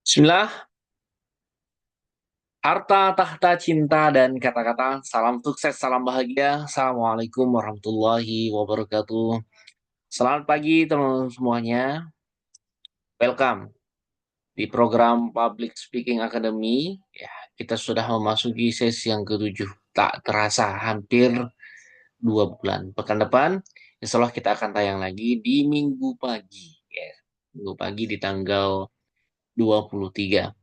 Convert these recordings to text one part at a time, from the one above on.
Bismillah, harta, tahta, cinta, dan kata-kata. Salam sukses, salam bahagia. Assalamualaikum warahmatullahi wabarakatuh. Selamat pagi teman-teman semuanya. Welcome di program Public Speaking Academy. Ya, kita sudah memasuki sesi yang ketujuh. Tak terasa hampir 2 bulan. Pekan depan, insya Allah kita akan tayang lagi di minggu pagi. Ya, minggu pagi di tanggal 23.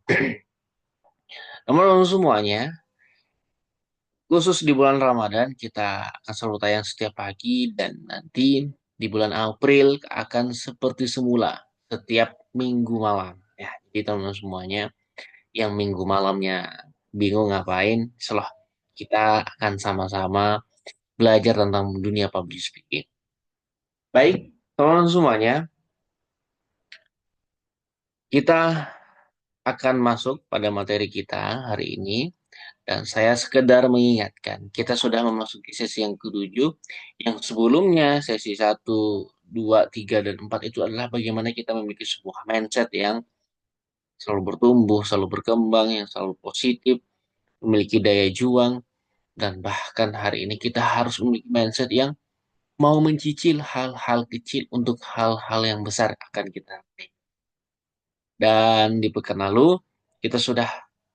Teman-teman semuanya, khusus di bulan Ramadan, kita akan selalu tayang setiap pagi dan nanti di bulan April akan seperti semula, setiap minggu malam. Ya, jadi teman-teman semuanya yang minggu malamnya bingung ngapain, setelah kita akan sama-sama belajar tentang dunia public speaking. Baik, teman-teman semuanya, kita akan masuk pada materi kita hari ini. Dan saya sekedar mengingatkan, kita sudah memasuki sesi yang ketujuh, yang sebelumnya sesi satu, 2, 3, dan 4 itu adalah bagaimana kita memiliki sebuah mindset yang selalu bertumbuh, selalu berkembang, yang selalu positif, memiliki daya juang, dan bahkan hari ini kita harus memiliki mindset yang mau mencicil hal-hal kecil untuk hal-hal yang besar akan kita raih. Dan di pekan lalu, kita sudah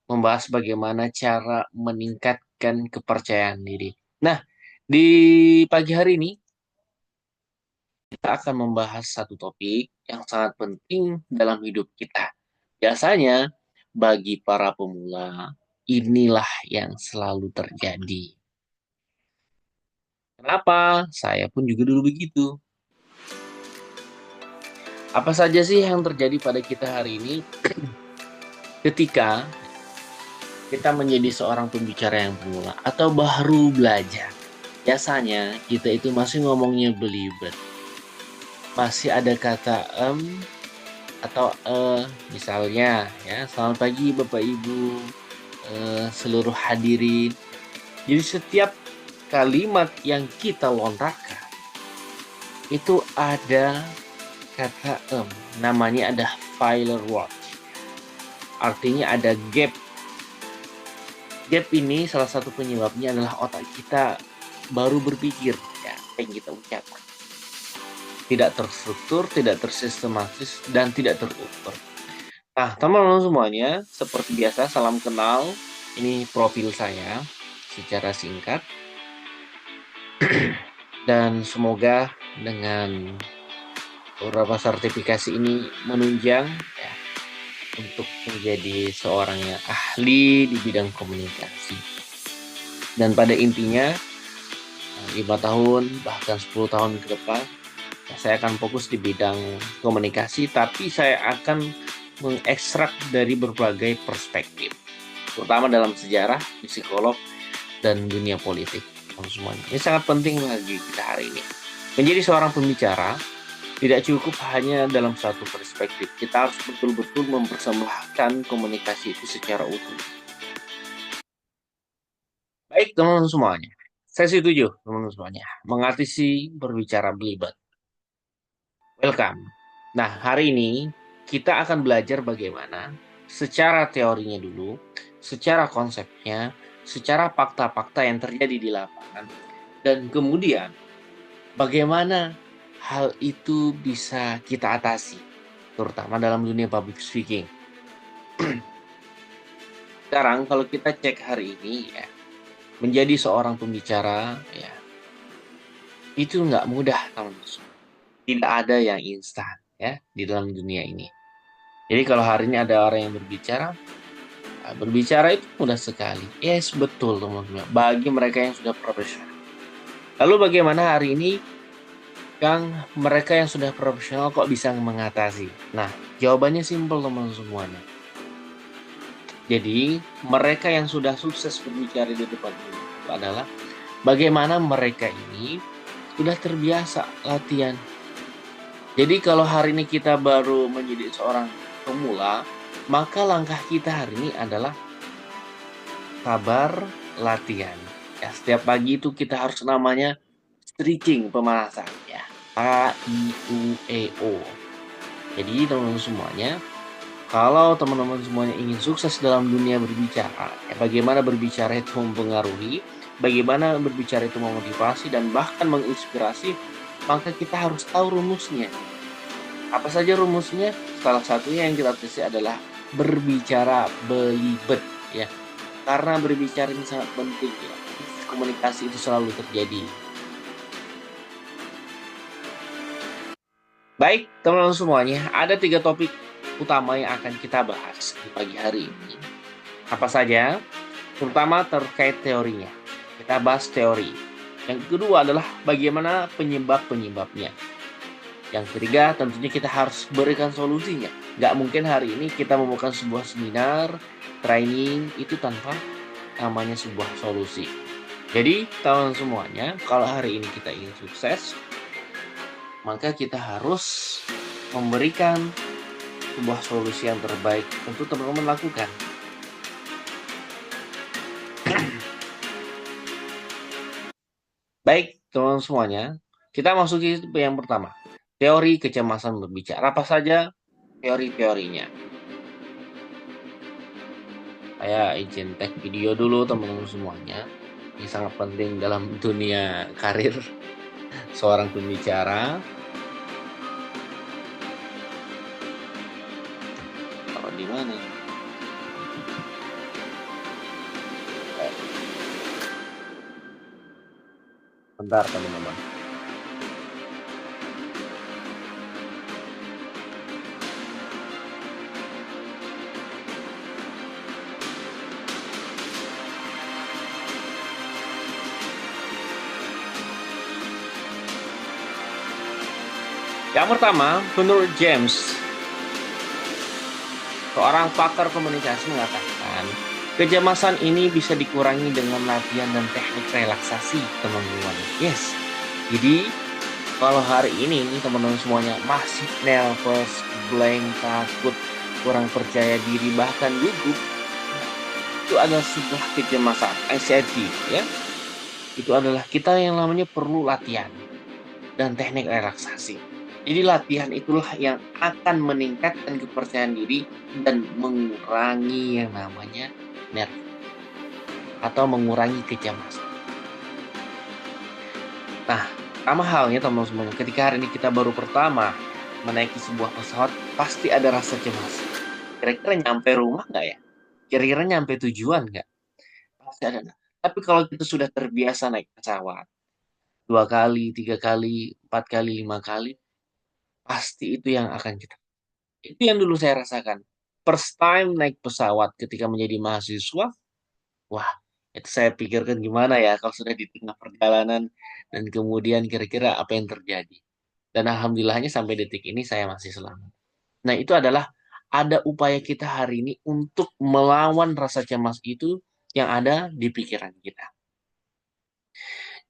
membahas bagaimana cara meningkatkan kepercayaan diri. Nah, di pagi hari ini, kita akan membahas satu topik yang sangat penting dalam hidup kita. Biasanya, bagi para pemula, inilah yang selalu terjadi. Kenapa? Saya pun juga dulu begitu. Apa saja sih yang terjadi pada kita hari ini ketika kita menjadi seorang pembicara yang pemula atau baru belajar? Biasanya kita itu masih ngomongnya belibet. Masih ada kata atau misalnya ya, selamat pagi Bapak Ibu, seluruh hadirin. Jadi setiap kalimat yang kita lontarkan itu ada kata namanya ada filler word. Artinya ada gap. Gap ini salah satu penyebabnya adalah otak kita baru berpikir ya, apa yang kita ucapkan. Tidak terstruktur, tidak tersistematis, dan tidak terukur. Nah, teman-teman semuanya, seperti biasa, salam kenal. Ini profil saya secara singkat. Dan semoga dengan beberapa sertifikasi ini menunjang ya, untuk menjadi seorang yang ahli di bidang komunikasi. Dan pada intinya, 5 tahun, bahkan 10 tahun ke depan, saya akan fokus di bidang komunikasi, tapi saya akan mengekstrak dari berbagai perspektif, terutama dalam sejarah, psikolog, dan dunia politik. Semuanya. Ini sangat penting bagi kita hari ini. Menjadi seorang pembicara tidak cukup hanya dalam satu perspektif. Kita harus betul-betul mempersembahkan komunikasi itu secara utuh. Baik teman-teman semuanya. Sesi 7 teman-teman semuanya. Mengatasi berbicara belibet. Welcome. Nah, hari ini kita akan belajar bagaimana secara teorinya dulu, secara konsepnya, secara fakta-fakta yang terjadi di lapangan, dan kemudian bagaimana hal itu bisa kita atasi, terutama dalam dunia public speaking. Sekarang kalau kita cek hari ini ya, menjadi seorang pembicara ya, itu nggak mudah teman-teman. Tidak ada yang instan ya di dalam dunia ini. Jadi kalau hari ini ada orang yang berbicara itu mudah sekali. Yes, betul teman-teman. Bagi mereka yang sudah profesional. Lalu bagaimana hari ini Kang, mereka yang sudah profesional kok bisa mengatasi? Nah, jawabannya simpel teman-teman semuanya. Jadi, mereka yang sudah sukses berbicara di depan umum adalah bagaimana mereka ini sudah terbiasa latihan. Jadi kalau hari ini kita baru menjadi seorang pemula, maka langkah kita hari ini adalah sabar latihan. Ya, setiap pagi itu kita harus namanya stretching, pemanasan ya. A I U E O. Jadi teman-teman semuanya, Kalau teman-teman semuanya ingin sukses dalam dunia berbicara, ya bagaimana berbicara itu mempengaruhi, bagaimana berbicara itu memotivasi dan bahkan menginspirasi, maka kita harus tahu rumusnya. Apa saja rumusnya? Salah satunya yang kita tes adalah berbicara belibet, ya. Karena berbicara ini sangat penting, ya. Komunikasi itu selalu terjadi. Baik, teman-teman semuanya, ada 3 topik utama yang akan kita bahas di pagi hari ini. Apa saja? Terutama terkait teorinya. Kita bahas teori. Yang kedua adalah bagaimana penyebab-penyebabnya. Yang ketiga, tentunya kita harus berikan solusinya. Nggak mungkin hari ini kita membuka sebuah seminar, training, itu tanpa namanya sebuah solusi. Jadi, teman-teman semuanya, kalau hari ini kita ingin sukses, maka kita harus memberikan sebuah solusi yang terbaik untuk teman-teman lakukan. Baik, teman-teman semuanya, kita masuki yang pertama. Teori kecemasan berbicara. Apa saja teori-teorinya? Saya izin tag video dulu teman-teman semuanya. Ini sangat penting dalam dunia karir seorang pembicara. Taruh di mana? Bentar teman-teman. Yang pertama, menurut James, seorang pakar komunikasi mengatakan, kecemasan ini bisa dikurangi dengan latihan dan teknik relaksasi, teman-teman. Yes. Jadi, kalau hari ini teman-teman semuanya masih nervous, blank, takut, kurang percaya diri, bahkan gugup, itu adalah sebuah kecemasan, anxiety, ya. Itu adalah kita yang namanya perlu latihan dan teknik relaksasi. Jadi latihan itulah yang akan meningkatkan kepercayaan diri dan mengurangi yang namanya nervous atau mengurangi kecemasan. Nah, sama halnya teman-teman, ketika hari ini kita baru pertama menaiki sebuah pesawat, pasti ada rasa cemas. Kira-kira nyampe rumah nggak ya? Kira-kira nyampe tujuan nggak? Pasti ada. Tapi kalau kita sudah terbiasa naik pesawat, 2 kali, 3 kali, 4 kali, 5 kali, pasti itu yang akan kita. Itu yang dulu saya rasakan. First time naik pesawat ketika menjadi mahasiswa, wah, itu saya pikirkan gimana ya kalau sudah di tengah perjalanan dan kemudian kira-kira apa yang terjadi. Dan alhamdulillahnya sampai detik ini saya masih selamat. Nah, itu adalah ada upaya kita hari ini untuk melawan rasa cemas itu yang ada di pikiran kita.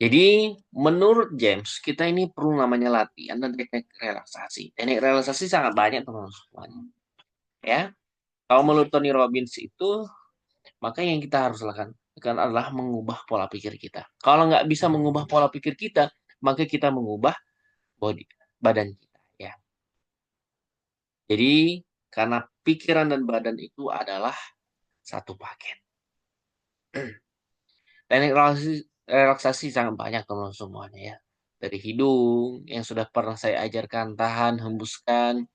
Jadi, menurut James, kita ini perlu namanya latihan dan teknik relaksasi. Teknik relaksasi sangat banyak, teman-teman. Ya, kalau menurut Tony Robbins itu, maka yang kita harus lakukan adalah mengubah pola pikir kita. Kalau nggak bisa mengubah pola pikir kita, maka kita mengubah body, badan kita. Ya, jadi karena pikiran dan badan itu adalah satu paket. Teknik relaksasi sangat banyak teman-teman semuanya ya. Dari hidung yang sudah pernah saya ajarkan, tahan, hembuskan.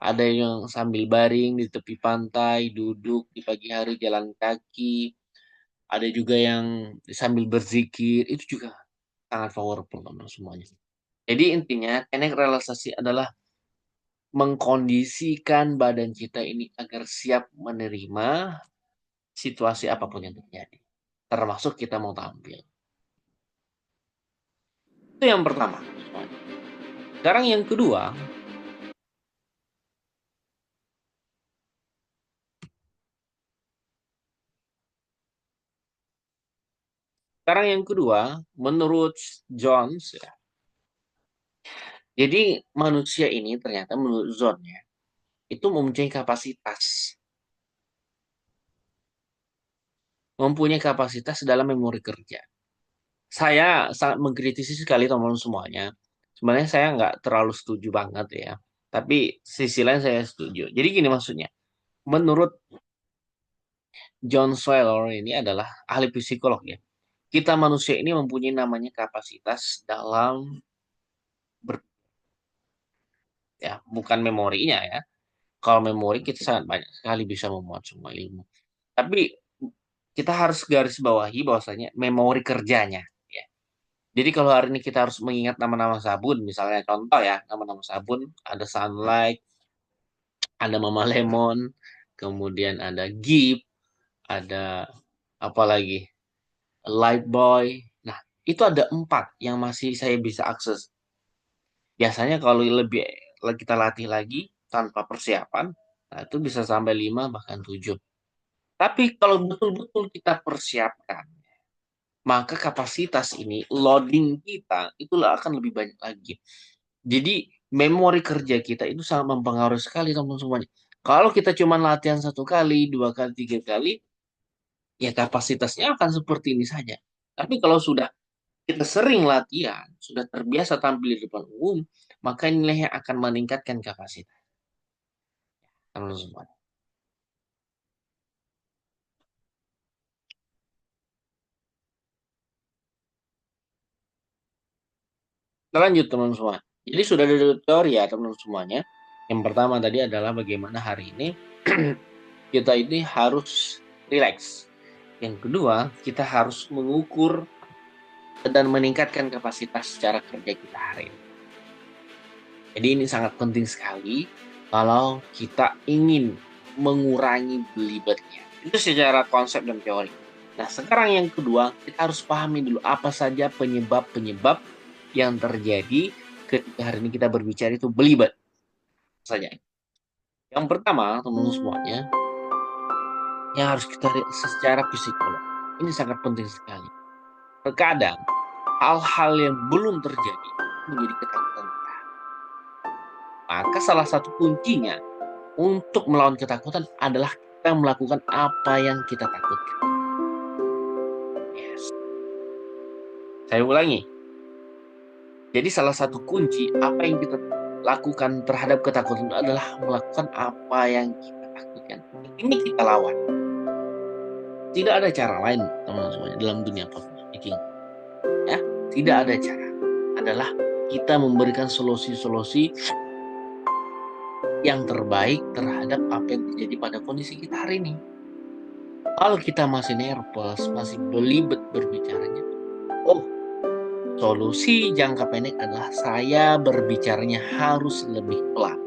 Ada yang sambil baring di tepi pantai, duduk di pagi hari jalan kaki. Ada juga yang sambil berzikir. Itu juga sangat powerful teman-teman semuanya. Jadi intinya teknik relaksasi adalah mengkondisikan badan kita ini agar siap menerima situasi apapun yang terjadi. Termasuk kita mau tampil. Itu yang pertama. Sekarang yang kedua, menurut Jones, ya, jadi manusia ini ternyata menurut John ya, itu mempunyai kapasitas dalam memori kerja. Saya sangat mengkritisi sekali teman-teman semuanya. Sebenarnya saya nggak terlalu setuju banget ya. Tapi sisi lain saya setuju. Jadi gini maksudnya. Menurut John Sawyer ini adalah ahli psikolog ya. Kita manusia ini mempunyai namanya kapasitas dalam ber, ya, bukan memorinya ya. Kalau memori kita sangat banyak sekali bisa memuat semua ilmu. Tapi kita harus garis bawahi bahwasanya memori kerjanya ya. Jadi kalau hari ini kita harus mengingat nama-nama sabun, misalnya contoh ya, nama-nama sabun ada Sunlight, ada Mama Lemon, kemudian ada Gift, ada apa lagi? Light Boy. Nah, itu ada 4 yang masih saya bisa akses. Biasanya kalau lebih kita latih lagi tanpa persiapan, nah itu bisa sampai 5 bahkan 7. Tapi kalau betul-betul kita persiapkan, maka kapasitas ini, loading kita, itulah akan lebih banyak lagi. Jadi, memori kerja kita itu sangat mempengaruhi sekali teman-teman semuanya. Kalau kita cuma latihan 1 kali, 2 kali, 3 kali, ya kapasitasnya akan seperti ini saja. Tapi kalau sudah kita sering latihan, sudah terbiasa tampil di depan umum, maka inilah yang akan meningkatkan kapasitas teman-teman semua. Kita lanjut teman-teman semua. Jadi sudah ada teori ya teman-teman semuanya. Yang pertama tadi adalah bagaimana hari ini kita ini harus rileks. Yang kedua, kita harus mengukur dan meningkatkan kapasitas secara kerja kita hari ini. Jadi ini sangat penting sekali kalau kita ingin mengurangi belibetnya. Itu secara konsep dan teori. Nah, sekarang yang kedua, kita harus pahami dulu apa saja penyebab-penyebab yang terjadi ketika hari ini kita berbicara itu belibet saja. Yang pertama, teman-teman semuanya, yang harus kita lihat secara psikolog. Ini sangat penting sekali. Terkadang, hal-hal yang belum terjadi menjadi ketakutan kita. Maka salah satu kuncinya untuk melawan ketakutan adalah kita melakukan apa yang kita takutkan. Yes. Saya ulangi. Jadi salah satu kunci apa yang kita lakukan terhadap ketakutan itu adalah melakukan apa yang kita takutkan. Ini kita lawan. Tidak ada cara lain, teman-teman semuanya, dalam dunia public speaking. Ya, tidak ada cara. Adalah kita memberikan solusi-solusi yang terbaik terhadap apa yang terjadi pada kondisi kita hari ini. Kalau kita masih nervous, masih belibet berbicaranya, oh, solusi jangka pendek adalah saya berbicaranya harus lebih pelan.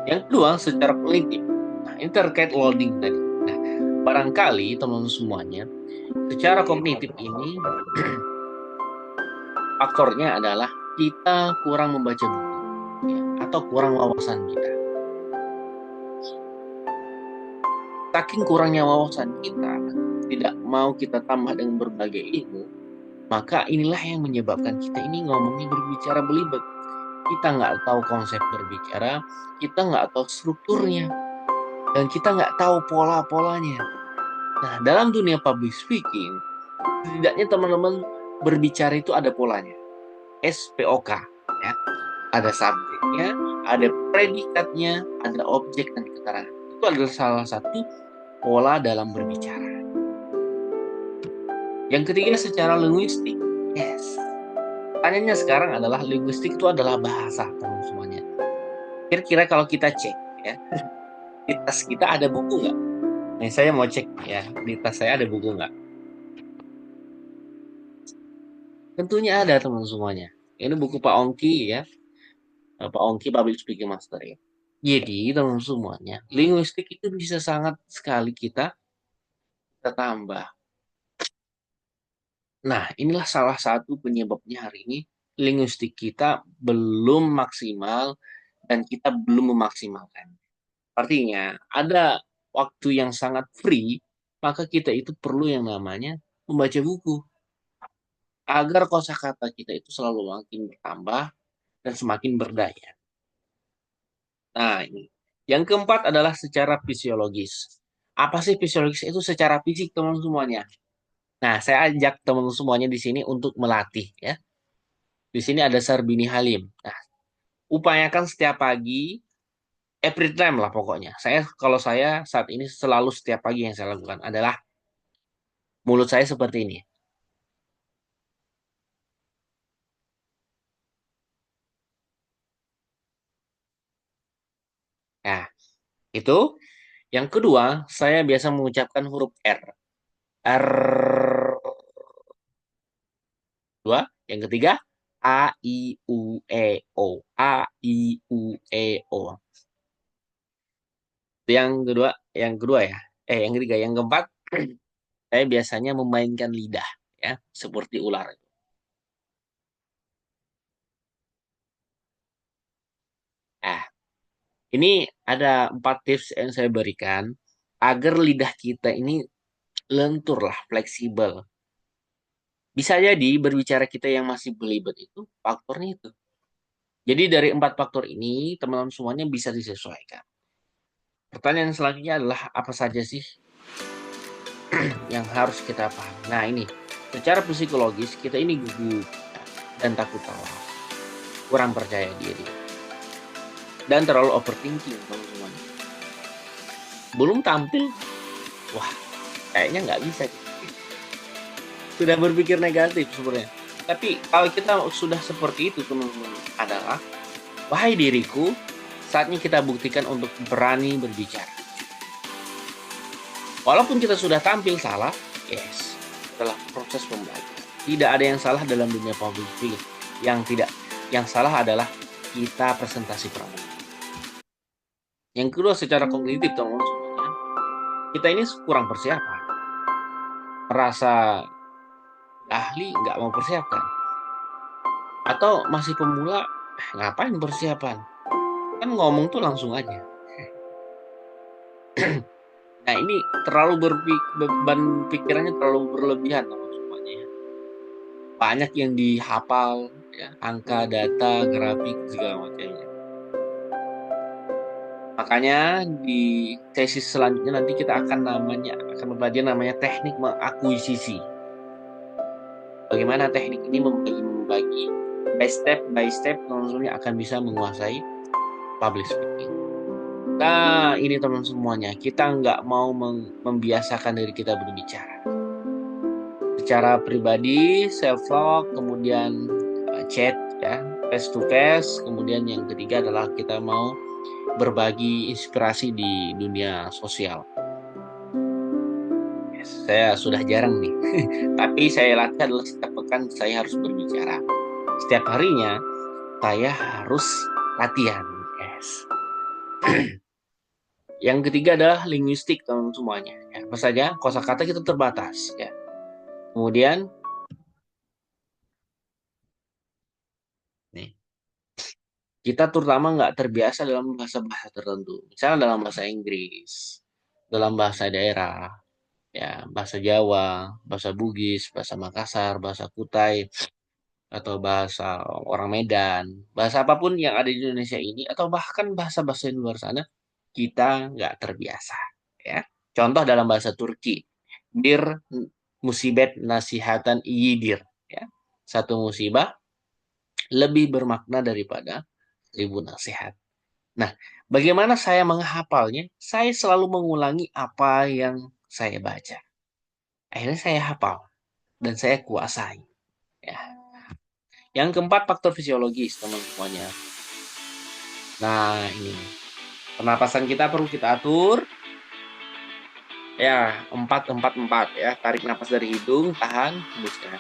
Yang kedua, secara kognitif. Nah, ini terkait loading tadi. Nah, barangkali teman-teman semuanya, secara kognitif ini faktornya adalah kita kurang membaca buku ya, atau kurang wawasan kita. Saking kurangnya wawasan kita, tidak mau kita tambah dengan berbagai ilmu, maka inilah yang menyebabkan kita ini ngomongnya berbicara belibet. Kita nggak tahu konsep berbicara, kita nggak tahu strukturnya, dan kita nggak tahu pola-polanya. Nah, dalam dunia public speaking, setidaknya teman-teman berbicara itu ada polanya. SPOK, ya. Ada subjeknya, ada predikatnya, ada objek dan keterangan. Itu adalah salah satu pola dalam berbicara. Yang ketiga secara linguistik. Yes. Pertanyaannya sekarang adalah linguistik itu adalah bahasa teman semuanya. Kira-kira kalau kita cek ya, di tas kita ada buku nggak? Nih saya mau cek ya, di tas saya ada buku nggak? Tentunya ada teman semuanya. Ini buku Pak Ongki ya, Pak Ongki Public Speaking Master ya. Jadi teman semuanya, linguistik itu bisa sangat sekali kita tambah. Nah, inilah salah satu penyebabnya hari ini linguistik kita belum maksimal dan kita belum memaksimalkan. Artinya, ada waktu yang sangat free, maka kita itu perlu yang namanya membaca buku agar kosakata kita itu selalu makin bertambah dan semakin berdaya. Nah, ini. Yang keempat adalah secara fisiologis. Apa sih fisiologis itu secara fisik teman semuanya? Nah, saya ajak teman semuanya di sini untuk melatih ya. Di sini ada Sarbini Halim. Nah, upayakan setiap pagi, every time lah pokoknya. Kalau saya saat ini selalu setiap pagi yang saya lakukan adalah mulut saya seperti ini. Nah, itu. Yang kedua, saya biasa mengucapkan huruf R. R dua. Yang ketiga, A I U E O. A I U E O. Itu yang kedua ya. Yang ketiga, yang keempat, saya biasanya memainkan lidah ya, seperti ular. Nah, ini ada 4 tips yang saya berikan agar lidah kita ini lentur lah, fleksibel. Bisa jadi berbicara kita yang masih belibet itu faktornya itu. Jadi dari 4 faktor ini, teman-teman semuanya bisa disesuaikan. Pertanyaan selanjutnya adalah apa saja sih yang harus kita pahami? Nah ini, secara psikologis kita ini gugup dan takut kalah, kurang percaya diri, dan terlalu overthinking teman-teman semuanya. Belum tampil, wah kayaknya nggak bisa. Sudah berpikir negatif sebenarnya. Tapi kalau kita sudah seperti itu teman-teman adalah, wahai diriku, saatnya kita buktikan untuk berani berbicara. Walaupun kita sudah tampil salah, yes, setelah proses pembelajaran. Tidak ada yang salah dalam dunia public speaking. Yang salah adalah kita presentasi pramuka. Yang kedua, secara kognitif teman-teman semuanya, kita ini kurang persiapan. Merasa ahli nggak mau persiapkan. Atau masih pemula, ngapain persiapan? Kan ngomong tuh langsung aja. Nah ini terlalu beban pikirannya terlalu berlebihan teman semuanya ya. Banyak yang dihafal, ya, angka, data, grafik, segala macamnya. Makanya di sesi selanjutnya nanti kita akan belajar namanya teknik mengakuisisi. Bagaimana teknik ini membagi by step teman-teman akan bisa menguasai public speaking. Nah, ini teman semuanya, kita nggak mau membiasakan diri kita berbicara. Secara pribadi, self talk, kemudian chat ya, face to face, kemudian yang ketiga adalah kita mau berbagi inspirasi di dunia sosial. Yes, saya sudah jarang nih, tapi saya latih adalah setiap pekan saya harus berbicara. Setiap harinya saya harus latihan. Yes. Yang ketiga adalah linguistik teman semuanya. Ya, apa saja kosakata kita terbatas. Ya. Kemudian nih kita terutama nggak terbiasa dalam bahasa-bahasa tertentu. Misalnya dalam bahasa Inggris, dalam bahasa daerah, ya bahasa Jawa, bahasa Bugis, bahasa Makassar, bahasa Kutai, atau bahasa orang Medan, bahasa apapun yang ada di Indonesia ini, atau bahkan bahasa-bahasa di luar sana, kita nggak terbiasa. Ya. Contoh dalam bahasa Turki, bir musibet nasihatan iyidir. Ya. Satu musibah lebih bermakna daripada 1.000 nasihat. Nah, bagaimana saya menghafalnya? Saya selalu mengulangi apa yang saya baca. Akhirnya saya hafal dan saya kuasai. Ya. Yang keempat, faktor fisiologis, teman-temannya. Nah, ini pernapasan kita perlu kita atur. Ya, 4-4-4 ya. Tarik napas dari hidung, tahan, hembuskan.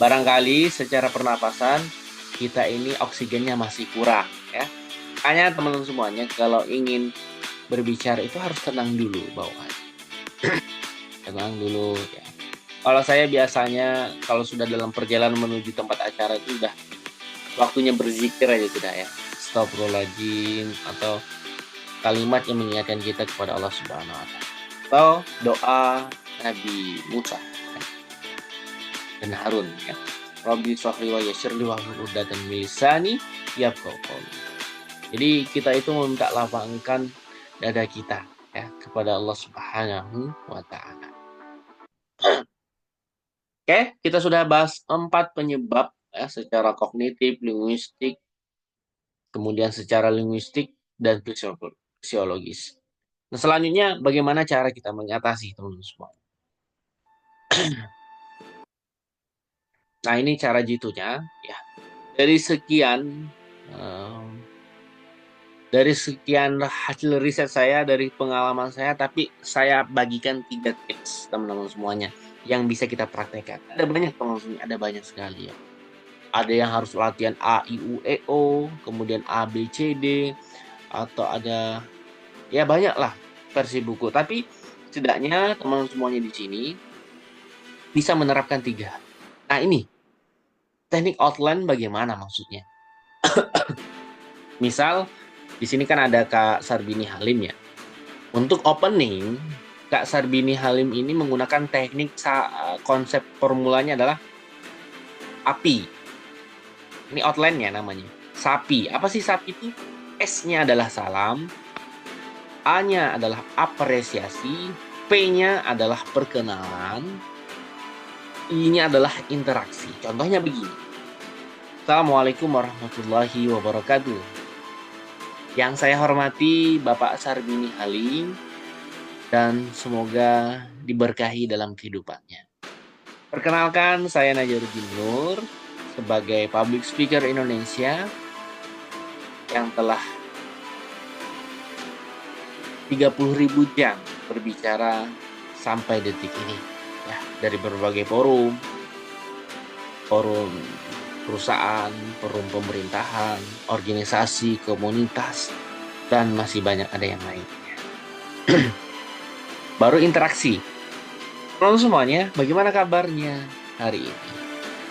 Barangkali secara pernapasan kita ini oksigennya masih kurang ya. Hanya teman-teman semuanya kalau ingin berbicara itu harus tenang dulu bawaan. Tenang dulu ya. Kalau saya biasanya kalau sudah dalam perjalanan menuju tempat acara itu udah waktunya berzikir aja sudah ya. Astagfirullahaladzim atau kalimat yang mengingatkan kita kepada Allah Subhanahu wa taala. Atau doa Nabi Musa dan Harun ya. Rabbi shrahli wa yassirli wahlul 'uqdatam min lisani yafqahu qawli. Jadi kita itu meminta lapangkan dada kita ya kepada Allah Subhanahu wa taala. Oke, kita sudah bahas 4 penyebab ya, secara kognitif, linguistik, kemudian secara linguistik dan fisiologis. Nah, selanjutnya bagaimana cara kita mengatasi teman-teman semua? Nah, ini cara jitunya ya. Dari sekian em, dari sekian hasil riset saya, dari pengalaman saya, tapi saya bagikan 3 tips teman-teman semuanya yang bisa kita praktekkan. Ada banyak teman-teman, ada banyak sekali ya. Ada yang harus latihan A, I, U, E, O, kemudian A, B, C, D, atau ada ya banyak lah versi buku. Tapi setidaknya teman-teman semuanya di sini bisa menerapkan 3. Nah ini, teknik outline bagaimana maksudnya? Misal, di sini kan ada Kak Sarbini Halim ya. Untuk opening, Kak Sarbini Halim ini menggunakan teknik konsep formulanya adalah API. Ini outline-nya namanya. SAPI. Apa sih SAPI itu? S-nya adalah salam, A-nya adalah apresiasi, P-nya adalah perkenalan, I-nya adalah interaksi. Contohnya begini. Assalamualaikum warahmatullahi wabarakatuh. Yang saya hormati Bapak Sarbini Halim dan semoga diberkahi dalam kehidupannya. Perkenalkan, saya Najaruddin Nur sebagai public speaker Indonesia yang telah 30.000 jam berbicara sampai detik ini. Ya, dari berbagai forum, forum perusahaan, forum pemerintahan, organisasi, komunitas, dan masih banyak ada yang lain. Baru interaksi. Teman semuanya, bagaimana kabarnya hari ini?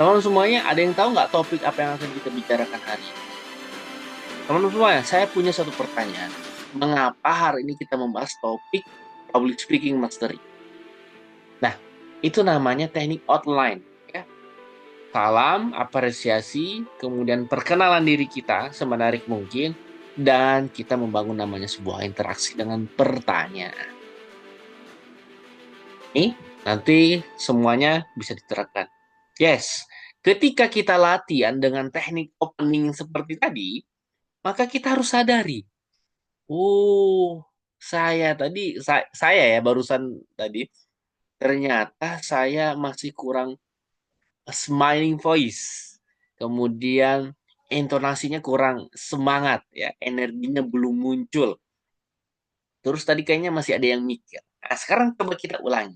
Teman semuanya, ada yang tahu nggak topik apa yang akan kita bicarakan hari ini? Teman semuanya, saya punya satu pertanyaan. Mengapa hari ini kita membahas topik public speaking mastery? Nah, itu namanya teknik outline. Ya. Salam, apresiasi, kemudian perkenalan diri kita semenarik mungkin, dan kita membangun namanya sebuah interaksi dengan pertanyaan. Ini nanti semuanya bisa diterapkan. Yes, ketika kita latihan dengan teknik opening seperti tadi, maka kita harus sadari, oh, saya ya barusan tadi, ternyata saya masih kurang smiling voice. Kemudian intonasinya kurang semangat ya, energinya belum muncul. Terus tadi kayaknya masih ada yang mikir. Nah, sekarang coba kita ulangi.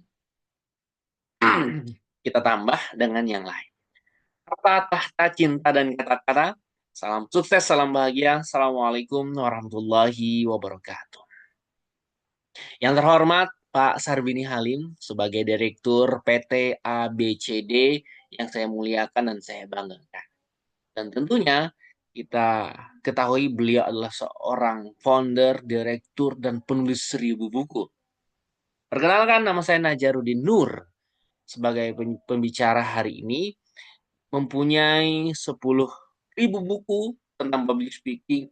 Kita tambah dengan yang lain. Kata tahta cinta dan kata-kata. Salam sukses, salam bahagia. Assalamualaikum warahmatullahi wabarakatuh. Yang terhormat Pak Sarbini Halim sebagai Direktur PT ABCD yang saya muliakan dan saya banggakan. Dan tentunya kita ketahui beliau adalah seorang founder, direktur, dan penulis 1.000 buku. Perkenalkan, nama saya Najaruddin Nur. Sebagai pembicara hari ini, mempunyai 10.000 buku tentang public speaking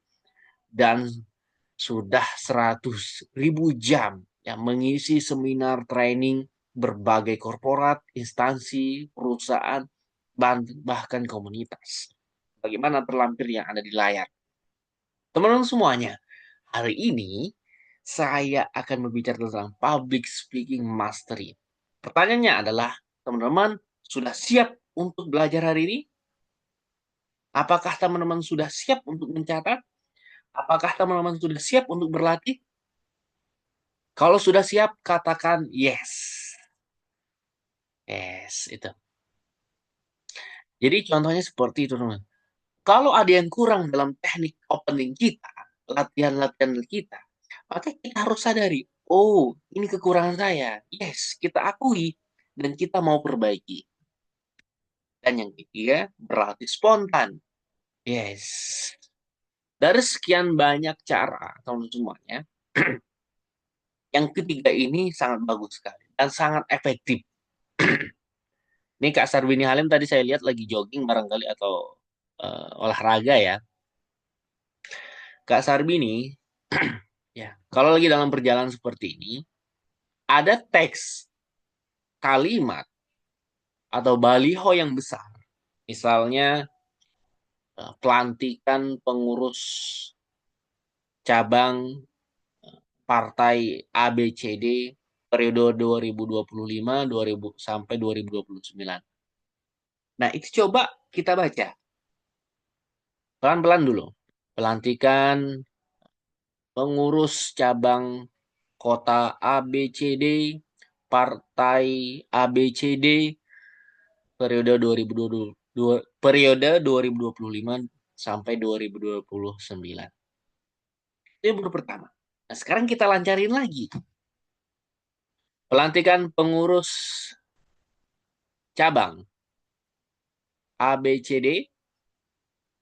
dan sudah 100.000 jam yang mengisi seminar training berbagai korporat, instansi, perusahaan, bahkan komunitas. Bagaimana terlampir yang ada di layar. Teman-teman semuanya, hari ini saya akan berbicara tentang public speaking mastery. Pertanyaannya adalah, teman-teman sudah siap untuk belajar hari ini? Apakah teman-teman sudah siap untuk mencatat? Apakah teman-teman sudah siap untuk berlatih? Kalau sudah siap, katakan yes. Yes, itu. Jadi contohnya seperti itu, teman. Kalau ada yang kurang dalam teknik opening kita, latihan-latihan kita, maka kita harus sadari, oh, ini kekurangan saya. Yes, kita akui dan kita mau perbaiki. Dan yang ketiga, berlatih spontan. Yes. Dari sekian banyak cara, teman-teman semuanya, yang ketiga ini sangat bagus sekali dan sangat efektif. Ini Kak Sarbini Halim tadi saya lihat lagi jogging barangkali atau olahraga ya. Kak Sarbini, ya, kalau lagi dalam perjalanan seperti ini, ada teks kalimat atau baliho yang besar. Misalnya pelantikan pengurus cabang partai ABCD periode 2025 2000 sampai 2029. Nah, itu coba kita baca pelan-pelan dulu. Pelantikan pengurus cabang kota ABCD, partai ABCD periode 2022 periode 2025 sampai 2029. Itu yang baru pertama. Nah, sekarang kita lancarin lagi. Pelantikan pengurus cabang ABCD,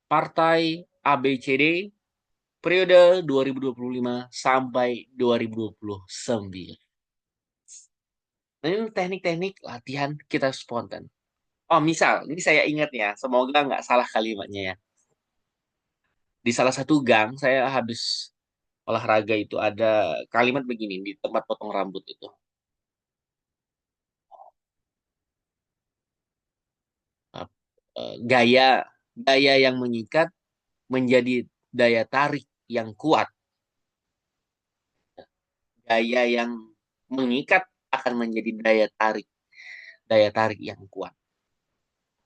partai ABCD periode 2025 sampai 2029. Nah, ini teknik-teknik latihan kita spontan. Oh, misal, ini saya ingat ya, semoga nggak salah kalimatnya ya. Di salah satu gang, saya habis olahraga itu ada kalimat begini di tempat potong rambut itu. Gaya gaya yang mengikat menjadi daya tarik yang kuat. Gaya yang mengikat akan menjadi daya tarik yang kuat.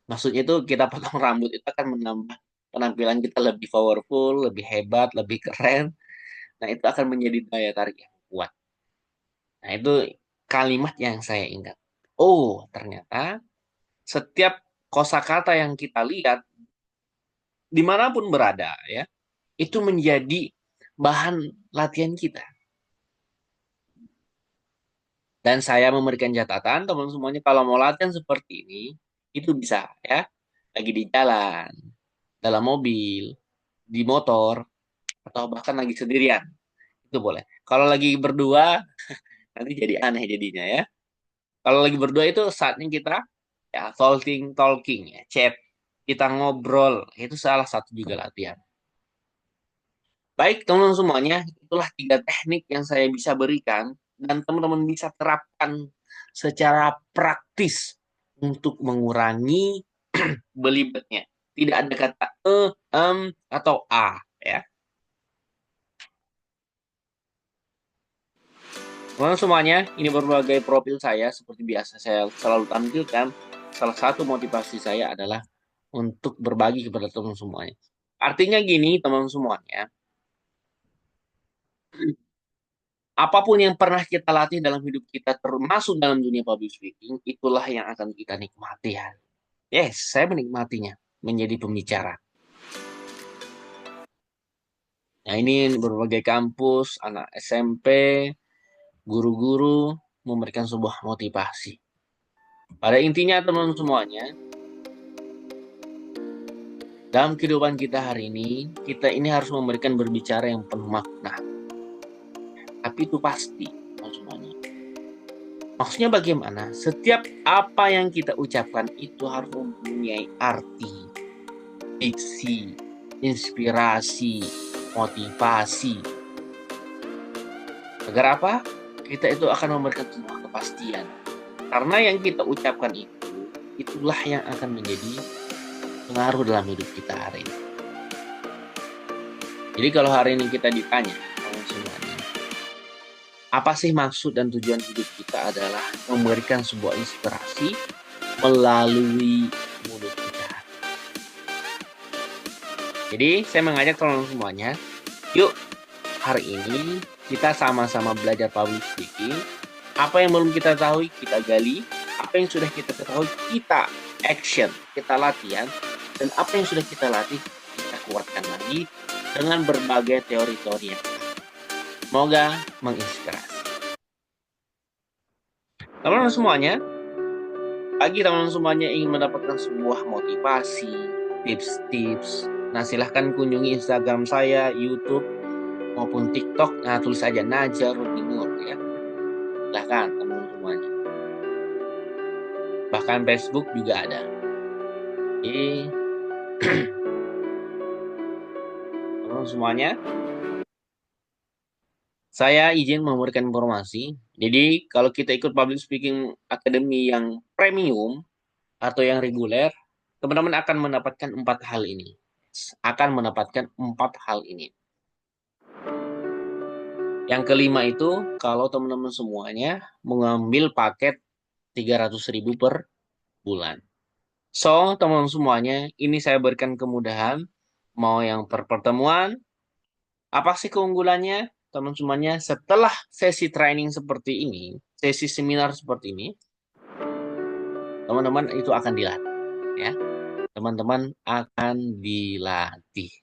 Maksudnya itu kita potong rambut itu akan menambah penampilan kita lebih powerful, lebih hebat, lebih keren. Nah, itu akan menjadi daya tarik yang kuat. Nah, itu kalimat yang saya ingat. Oh, ternyata setiap kosakata yang kita lihat dimanapun berada ya, itu menjadi bahan latihan kita. Dan saya memberikan catatan teman semuanya kalau mau latihan seperti ini itu bisa ya, lagi di jalan, dalam mobil, di motor, atau bahkan lagi sendirian itu boleh. Kalau lagi berdua nanti jadi aneh jadinya ya. Kalau lagi berdua itu saatnya kita ya talking ya, chat, kita ngobrol, itu salah satu juga latihan. Baik teman-teman semuanya, itulah 3 teknik yang saya bisa berikan dan teman-teman bisa terapkan secara praktis untuk mengurangi belibetnya. Tidak ada kata atau a ya. Teman-teman semuanya, ini berbagai profil saya seperti biasa saya selalu tampilkan. Salah satu motivasi saya adalah untuk berbagi kepada teman semuanya. Artinya gini, teman semuanya, apapun yang pernah kita latih dalam hidup kita, termasuk dalam dunia public speaking, itulah yang akan kita nikmati ya. Yes, saya menikmatinya menjadi pembicara. Nah, ini berbagai kampus, anak SMP, guru-guru memberikan sebuah motivasi. Pada intinya, teman-teman semuanya, dalam kehidupan kita hari ini, kita ini harus memberikan berbicara yang penuh makna. Tapi itu pasti, teman semuanya. Maksudnya bagaimana? Setiap apa yang kita ucapkan itu harus mempunyai arti, diksi, inspirasi, motivasi. Agar apa? Kita itu akan memberikan sebuah kepastian. Karena yang kita ucapkan itu, itulah yang akan menjadi pengaruh dalam hidup kita hari ini. Jadi kalau hari ini kita ditanya, semuanya, apa sih maksud dan tujuan hidup kita adalah memberikan sebuah inspirasi melalui mulut kita. Jadi saya mengajak teman-teman semuanya, yuk hari ini kita sama-sama belajar public speaking. Apa yang belum kita tahu kita gali, apa yang sudah kita ketahui kita action, kita latihan, dan apa yang sudah kita latih kita kuatkan lagi dengan berbagai teori-teori yang semoga menginspirasi. Teman-teman semuanya, bagi teman-teman semuanya ingin mendapatkan sebuah motivasi, tips-tips, nah silahkan kunjungi Instagram saya, YouTube, maupun TikTok. Nah, tulis aja Najarudin Nur ya. Silahkan teman-teman semuanya. Bahkan Facebook juga ada. Jadi, teman-teman semuanya, saya izin memberikan informasi. Jadi, kalau kita ikut Public Speaking Academy yang premium, atau yang reguler, teman-teman akan mendapatkan empat hal ini. Akan mendapatkan empat hal ini. Yang kelima itu, kalau teman-teman semuanya mengambil paket 300.000 per bulan. So, teman-teman semuanya, ini saya berikan kemudahan. Mau yang per pertemuan, apa sih keunggulannya? Teman-teman semuanya, setelah sesi training seperti ini, sesi seminar seperti ini, teman-teman itu akan dilatih. Ya, teman-teman akan dilatih.